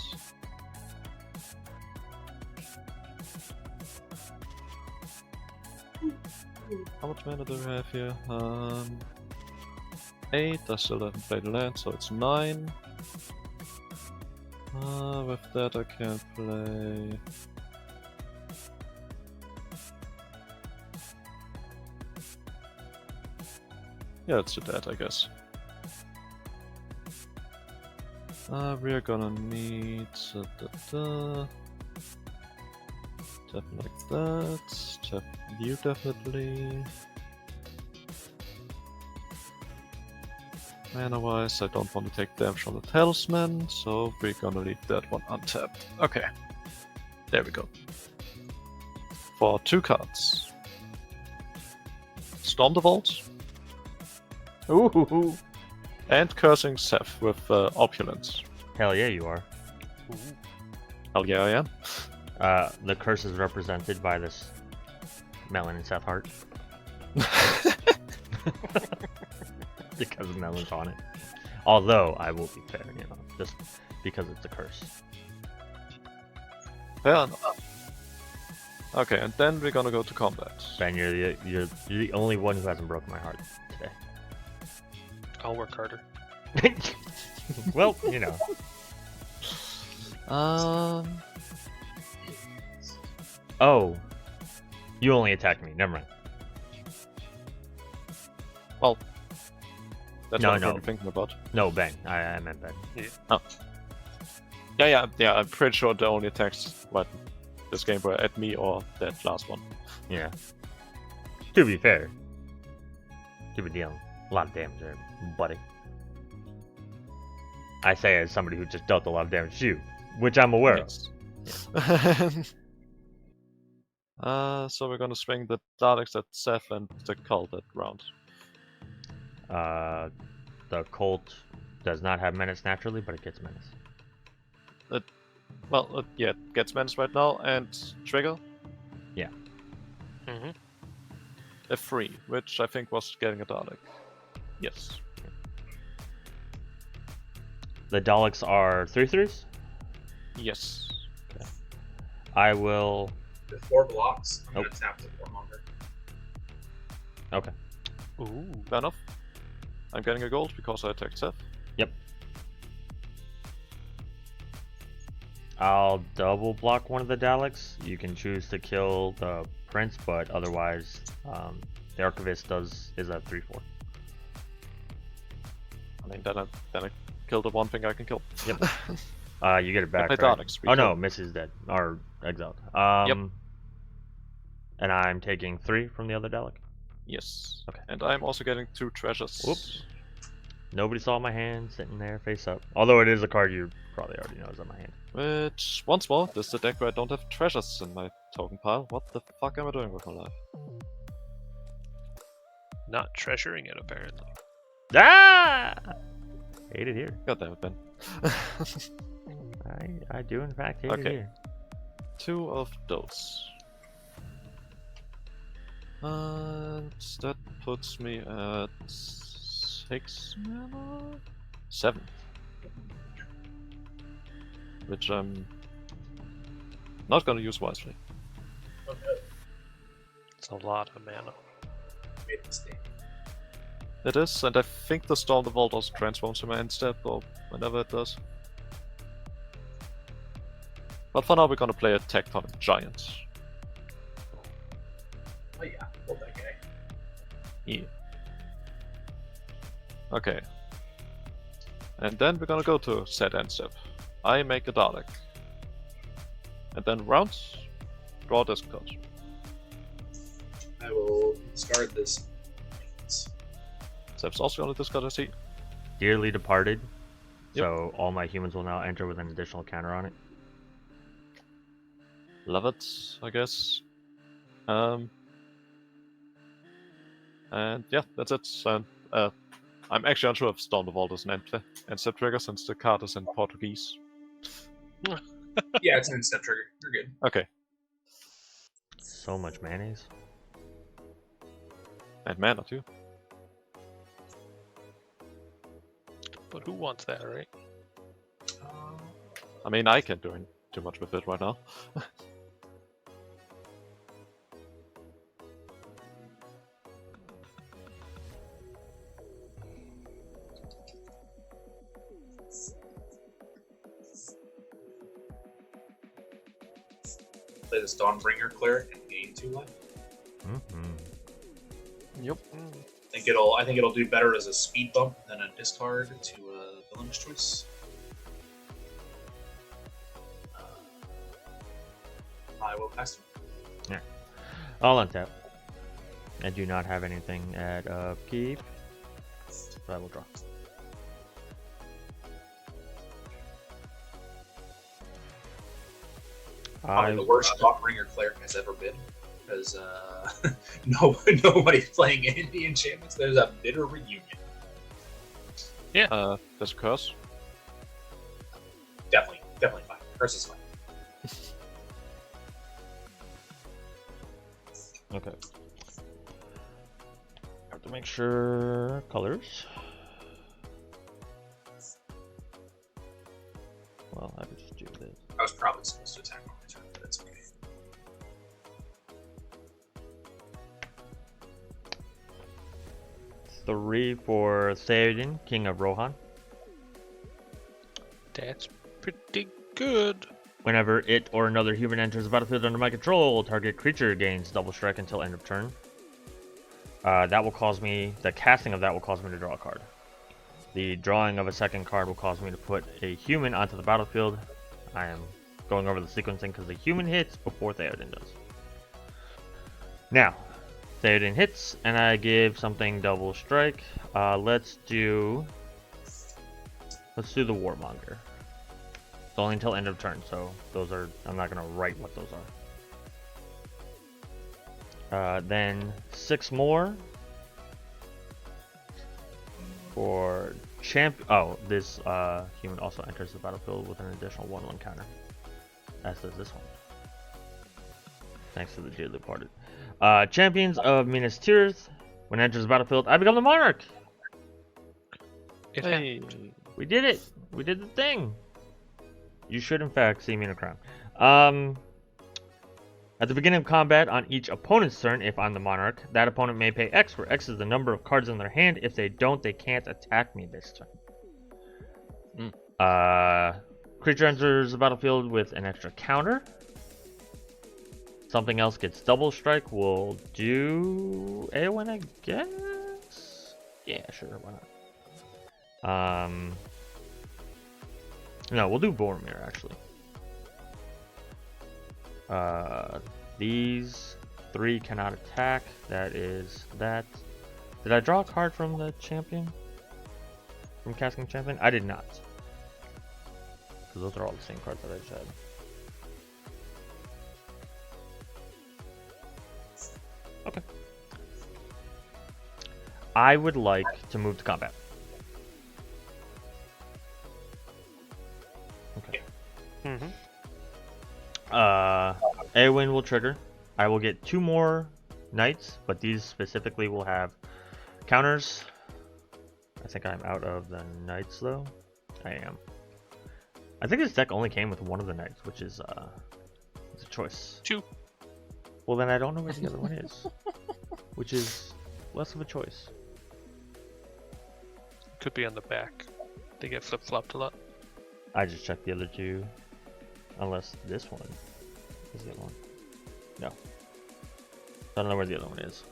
How much mana do I have here? 8. I still haven't played the land, so it's 9. With that I can play. Yeah, let's do that, I guess. We're gonna need tap like that. Tap you definitely. Mana wise, I don't want to take damage from the talisman, so we're gonna leave that one untapped. Okay, there we go. For 2 cards, Storm the Vault. Ooh. And Cursing Seth with Opulence. Hell yeah, you are. Hell yeah, I am. The curse is represented by this melon and Seth heart. Because melon's on it. Although, I will be fair, you know, just because it's a curse. Fair enough. Okay, and then we're gonna go to combat. Ben, you're the only one who hasn't broken my heart today. I'll work harder. Well, you know. Oh. You only attacked me. Never mind. Well, that's No, what no. I'm thinking about. No, Ben. I meant Ben. Yeah. I'm pretty sure the only attacks this game were at me or that last one. Yeah. To be fair. You were dealing a lot of damage there, buddy. I say as somebody who just dealt a lot of damage to you, which I'm aware of. Yes. So we're gonna swing the Daleks at Seth and the Cult at Round. The Colt does not have menace naturally, but it gets menace. Yeah, it gets menace right now, and trigger Mm-hmm. a 3, which I think was getting a Dalek. Yes. The Daleks are 3/3s. Yes. I will. With 4 blocks, I'm Nope. gonna tap the Warmonger. Okay. Ooh. Fair enough. I'm getting a gold because I attacked Seth. I'll double block one of the Daleks. You can choose to kill the Prince, but otherwise, the Archivist is a 3/4. I mean, then I kill the one thing I can kill. Yep. You get it back. my Right? Daleks. Oh no, Miss is dead or exiled. And I'm taking 3 from the other Dalek. Yes. Okay. And I'm also getting 2 treasures. Whoops. Nobody saw my hand sitting there face up. Although it is a card you probably already know is on my hand. Which, once more, this is the deck where I don't have treasures in my token pile. What the fuck am I doing with my life? Not treasuring it, apparently. Ah! Hate it here. God damn it, Ben. I do in fact hate it Okay. here. 2 of those. And that puts me at 6 mana? 7. Which I'm not gonna use wisely. Oh no, It's a lot of mana. made a mistake. It is, and I think the Storm the Vault also transforms to my end step, or whenever it does. But for now, we're gonna play a Tectonic Giant. Oh yeah, hold that guy. Yeah. Okay. And then we're gonna go to set end step. I make a Dalek. And then round, draw this card. I will discard this. Seb's also gonna discard a seat. Dearly departed. Yep. So all my humans will now enter with an additional counter on it. Love it, I guess. And yeah, that's it. And I'm actually unsure if Storm the Vault is an end step trigger since the card is in Portuguese. Yeah, it's an end-step trigger. You're good. Okay. So much mayonnaise. And mana too. But who wants that, right? I mean, I can't do too much with it right now. Play this Dawnbringer cleric and gain 2 life. Yep. I think it'll do better as a speed bump than a discard to a villainous choice. I will pass through. I'll untap. I do not have anything at upkeep. So I will draw. Probably the worst Dawnbringer cleric has ever been. Because nobody's playing any enchantments. There's a bitter reunion. There's a curse. Definitely fine. Curse is fine. Okay. Have to make sure colors. Well, I could just do this. I was probably supposed to attack on my turn, but that's okay. Three for Theoden, King of Rohan. That's pretty good. Whenever it or another human enters the battlefield under my control, target creature gains double strike until end of turn. That will cause me, the casting of that will cause me to draw a card. The drawing of a second card will cause me to put a human onto the battlefield. I am going over the sequencing because the human hits before Theoden does. Now, Theoden hits, and I give something double strike. Let's do the Warmonger. It's only until end of turn, so those are, I'm not going to write what those are. Then 6 more for this human also enters the battlefield with an additional 1/1 counter, as does this one. Thanks to the dearly departed. Champions of Minas Tirith. When it enters the battlefield, I become the monarch. Hey. We did it. We did the thing. You should, in fact, see me in a crown. At the beginning of combat on each opponent's turn, if I'm the monarch, that opponent may pay X, where X is the number of cards in their hand. If they don't, they can't attack me this turn. Creature enters the battlefield with an extra counter. Something else gets double strike. We'll do Eowyn, I guess? Yeah, sure, why not? No, we'll do Boromir, actually. These 3 cannot attack. That is that. Did I draw a card from the champion? From casting champion? I did not. Because those are all the same cards that I just had. Okay. I would like to move to combat. Okay. Eowyn will trigger. I will get 2 more knights, but these specifically will have counters. I think I'm out of the knights though. I am. I think this deck only came with 1 of the knights, which is it's a choice. 2. Well, then I don't know where the other one is, which is less of a choice. Could be on the back. They get flip-flopped a lot. I just checked the other 2, unless this one is the other one. No. I don't know where the other one is.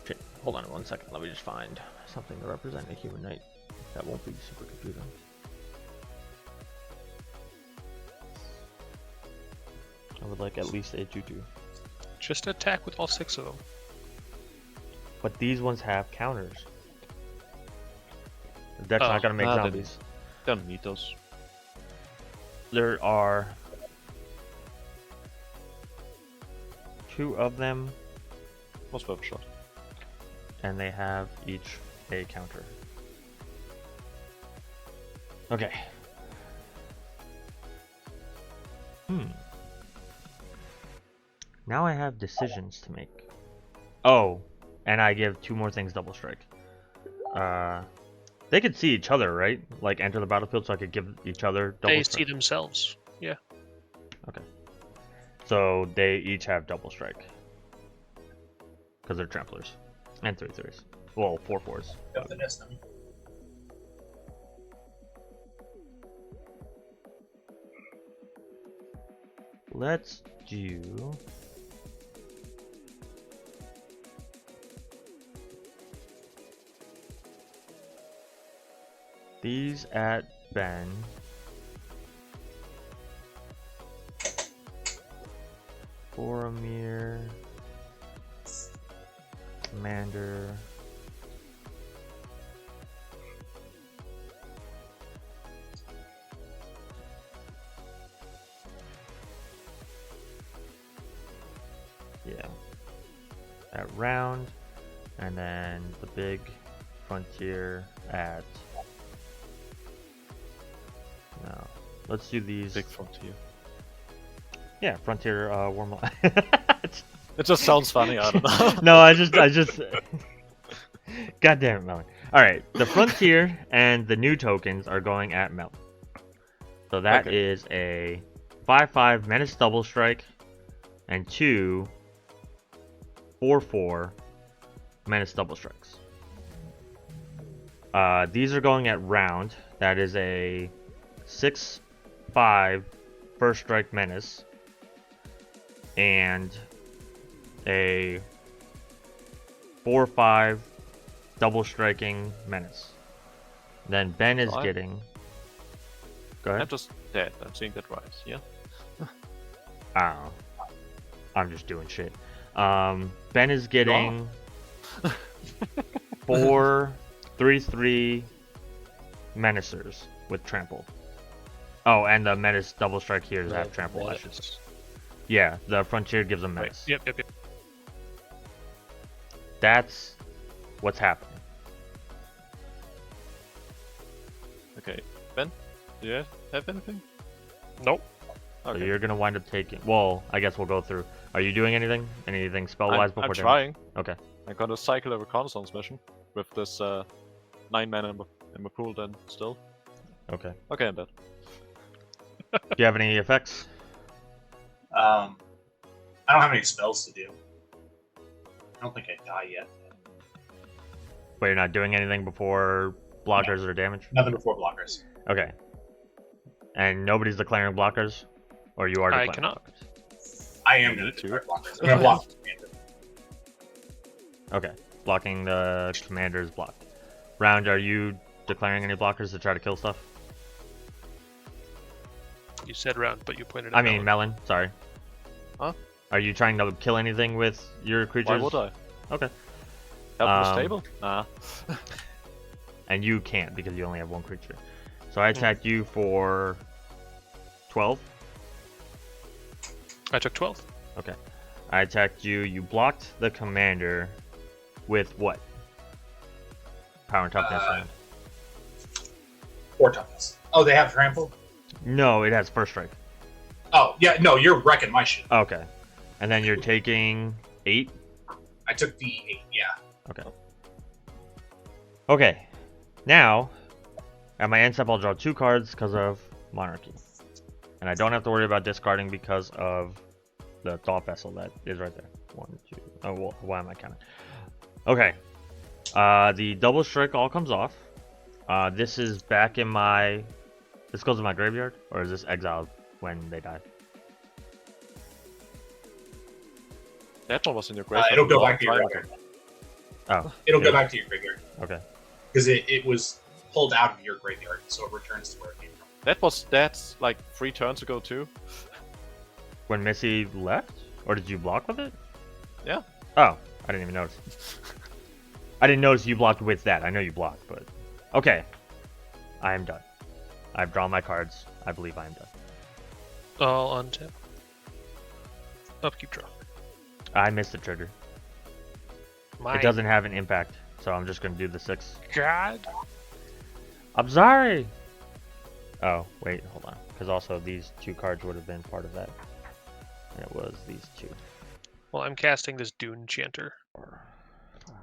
Shit. Hold on 1 second. Let me just find something to represent a human knight. That won't be super confusing. I would like at least a 2/2. Just attack with all 6 of them. But these ones have counters. The deck's not gonna make zombies. Don't need those. There are 2 of them, Most worth a shot. and they have each a counter. Okay. Now I have decisions to make. Oh, and I give 2 more things double strike. They could see each other, right? Like enter the battlefield, so I could give each other double They strike. see themselves. Yeah. Okay. So they each have double strike. Because they're tramplers. And 3/3s. Well, 4/4s. Got the nest them. Let's do... these at Ben. Boromir. Commander. Yeah. At Round. And then the big Frontier at... no. Let's do these. Big Frontier. Yeah, Frontier Warm-up. It just sounds funny, I don't know. No, I just God damn it, Melon. Alright, the Frontier and the new tokens are going at Melon. So that is a 5/5 Menace Double Strike and 2 4/4 Menace Double Strikes. These are going at Round. That is a 6/5 First Strike Menace and a 4/5 double striking Menace. Then Ben is So getting. Go I'm ahead. just dead. I'm seeing that right. Yeah. I don't know. I'm just doing shit. Ben is getting 4 3/3 Menacers with trample. Oh, and the Menace double strike here does have trample. I should say. Yeah, the Frontier gives them Right. Menace. Yep. That's what's happening. Okay, Ben, do you have anything? Nope. So Okay. you're gonna wind up taking. Well, I guess we'll go through. Are you doing anything? Anything spell-wise before I'm damage? trying. Okay. I'm gonna cycle a reconnaissance mission with this 9 mana in my pool. Then still. Okay. Okay, I'm dead. Do you have any effects? I don't have any spells to do. I don't think I die yet. But you're not doing anything before blockers or damage? Nothing before blockers. Okay. And nobody's declaring blockers? Or you are I declaring cannot. I am going to declare blockers. I'm going to block the commander. Okay. Blocking the commander's block. Round, are you declaring any blockers to try to kill stuff? You said round, but you pointed at I mean, Melon, sorry. Huh? Are you trying to kill anything with your creatures? Why would I? Okay. Help the stable? Nah. And you can't because you only have one creature. So I attacked you for 12. I took 12. Okay. I attacked you. You blocked the commander with what? Power and toughness. Round. 4 toughness. Oh, they have trample? No, it has first strike. Oh, yeah, no, you're wrecking my shit. Okay. And then you're taking 8. I took the 8, yeah. Okay. Okay. Now, at my end step, I'll draw 2 cards because of Monarchy. And I don't have to worry about discarding because of the Thought Vessel that is right there. 1, 2. Oh, well, why am I counting? Okay. The double strike all comes off. This is back in my... This goes in my graveyard? Or is this exiled when they die? That one was in your graveyard. It'll go a long back to your time graveyard. Oh. It'll yeah. go back to your graveyard. Okay. Because it was pulled out of your graveyard, so it returns to where it came from. That's like 3 turns ago too. When Missy left? Or did you block with it? Yeah. Oh, I didn't even notice. I didn't notice you blocked with that. I know you blocked, but... Okay. I am done. I've drawn my cards. I believe I am done. All untap. Upkeep draw. I missed the trigger. My It doesn't have an impact, so I'm just going to do the 6. God. I'm sorry! Oh, wait, hold on. Because also these 2 cards would have been part of that. And it was these 2. Well, I'm casting this Dune Chanter. 4, 5.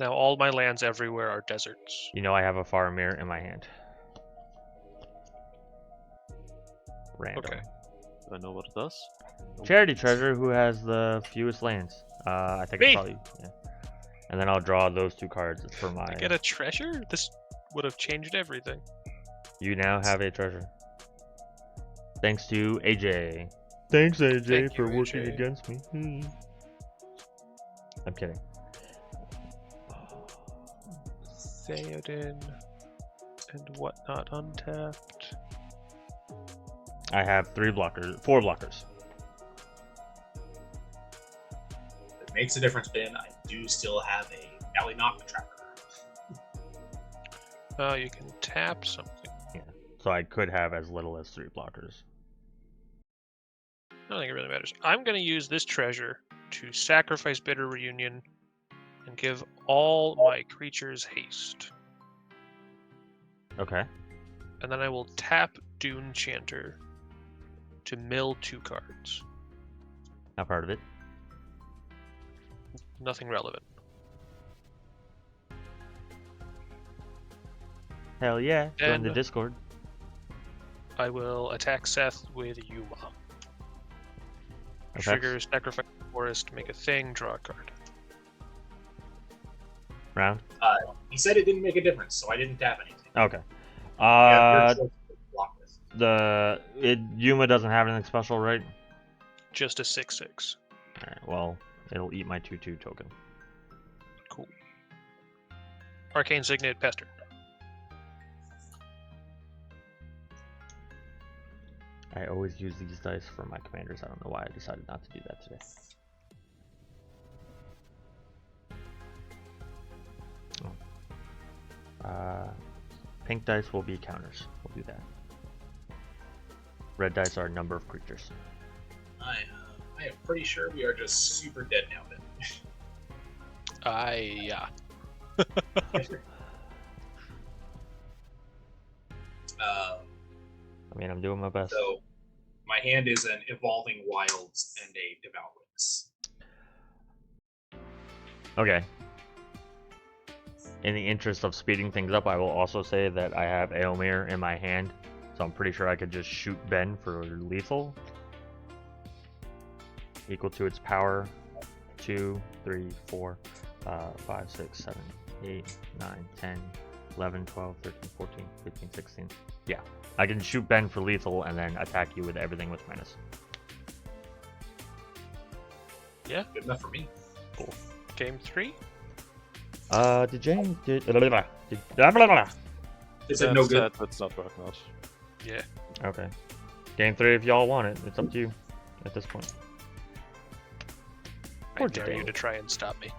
Now all my lands everywhere are deserts. You know I have a Faramir in my hand. Random. Okay. Do I know what it does? Charity Treasure, who has the fewest lands. I think Me. it's probably... Yeah. And then I'll draw those 2 cards for my... I get a treasure? This would have changed everything. You now have a treasure. Thanks to AJ. Thanks, AJ, Thank for you, working AJ. against me. I'm kidding. Theoden and whatnot untapped. I have 4 blockers. It makes a difference, Ben. I do still have a Valley Knock Trapper. You can tap something. Yeah. So I could have as little as 3 blockers. I don't think it really matters. I'm going to use this treasure to sacrifice Bitter Reunion and give all my creatures haste. Okay. And then I will tap Dune Chanter to mill 2 cards. Not part of it. Nothing relevant. Hell yeah. Join the And- Discord. I will attack Seth with Yuma. Effects? Trigger, sacrifice forest, make a thing, draw a card. Round? He said it didn't make a difference, so I didn't tap anything. Okay. Yeah, you're choice to block with. Yuma doesn't have anything special, right? Just a 6/6. Alright, well, it'll eat my 2/2 token. Cool. Arcane Signet Pester. I always use these dice for my commanders. I don't know why I decided not to do that today. Pink dice will be counters. We'll do that. Red dice are number of creatures. I am pretty sure we are just super dead now. Then. Yeah. I mean, I'm doing my best. So, my hand is an Evolving Wilds and a Devout Witness. Okay. In the interest of speeding things up, I will also say that I have Eowyn in my hand, so I'm pretty sure I could just shoot Ben for lethal. Equal to its power 2, 3, 4, 5, 6, 7, 8, 9, 10, 11, 12, 13, 14, 15, 16. Yeah. I can shoot Ben for lethal and then attack you with everything with menace. Yeah. Good enough for me. Cool. Game 3? Did James... Is it Yeah, no good? That's not working out. Yeah. Okay. Game 3 if y'all want it. It's up to you at this point. I Poor dare you Dale. to try and stop me.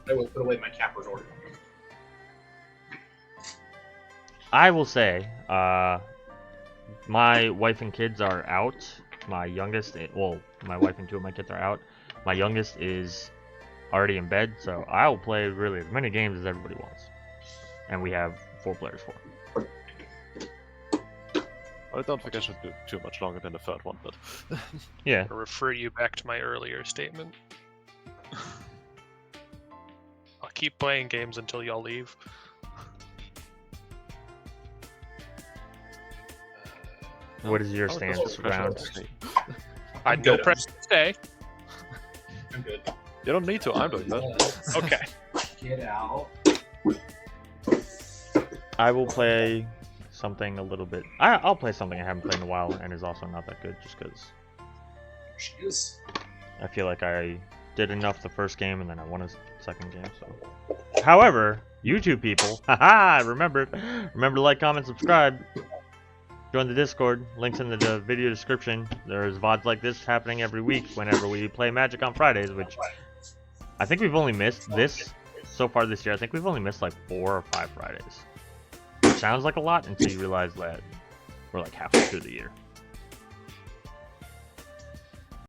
I will put away my Capridor. I will say, my wife and kids are out. My youngest, well, my wife and 2 of my kids are out. My youngest is already in bed, so I will play really as many games as everybody wants. And we have 4 players for. I don't think I should do too much longer than the third one, but Yeah. I'll refer you back to my earlier statement. I'll keep playing games until y'all leave. What is your I would stance, just pressure Round? to stay. I I'm no good, press to stay. I'm good. You don't need to. I'm doing that. Okay. Get out. I will play something a little bit. I'll play something I haven't played in a while and is also not that good, just because There she is. I feel like I did enough the first game and then I won a second game. So, however, YouTube people, haha, remember to like, comment, subscribe. Join the Discord. Links in the video description. There's VODs like this happening every week whenever we play Magic on Fridays, which I think we've only missed this so far this year. I think we've only missed like 4 or 5 Fridays. Which sounds like a lot until you realize that we're like halfway through the year.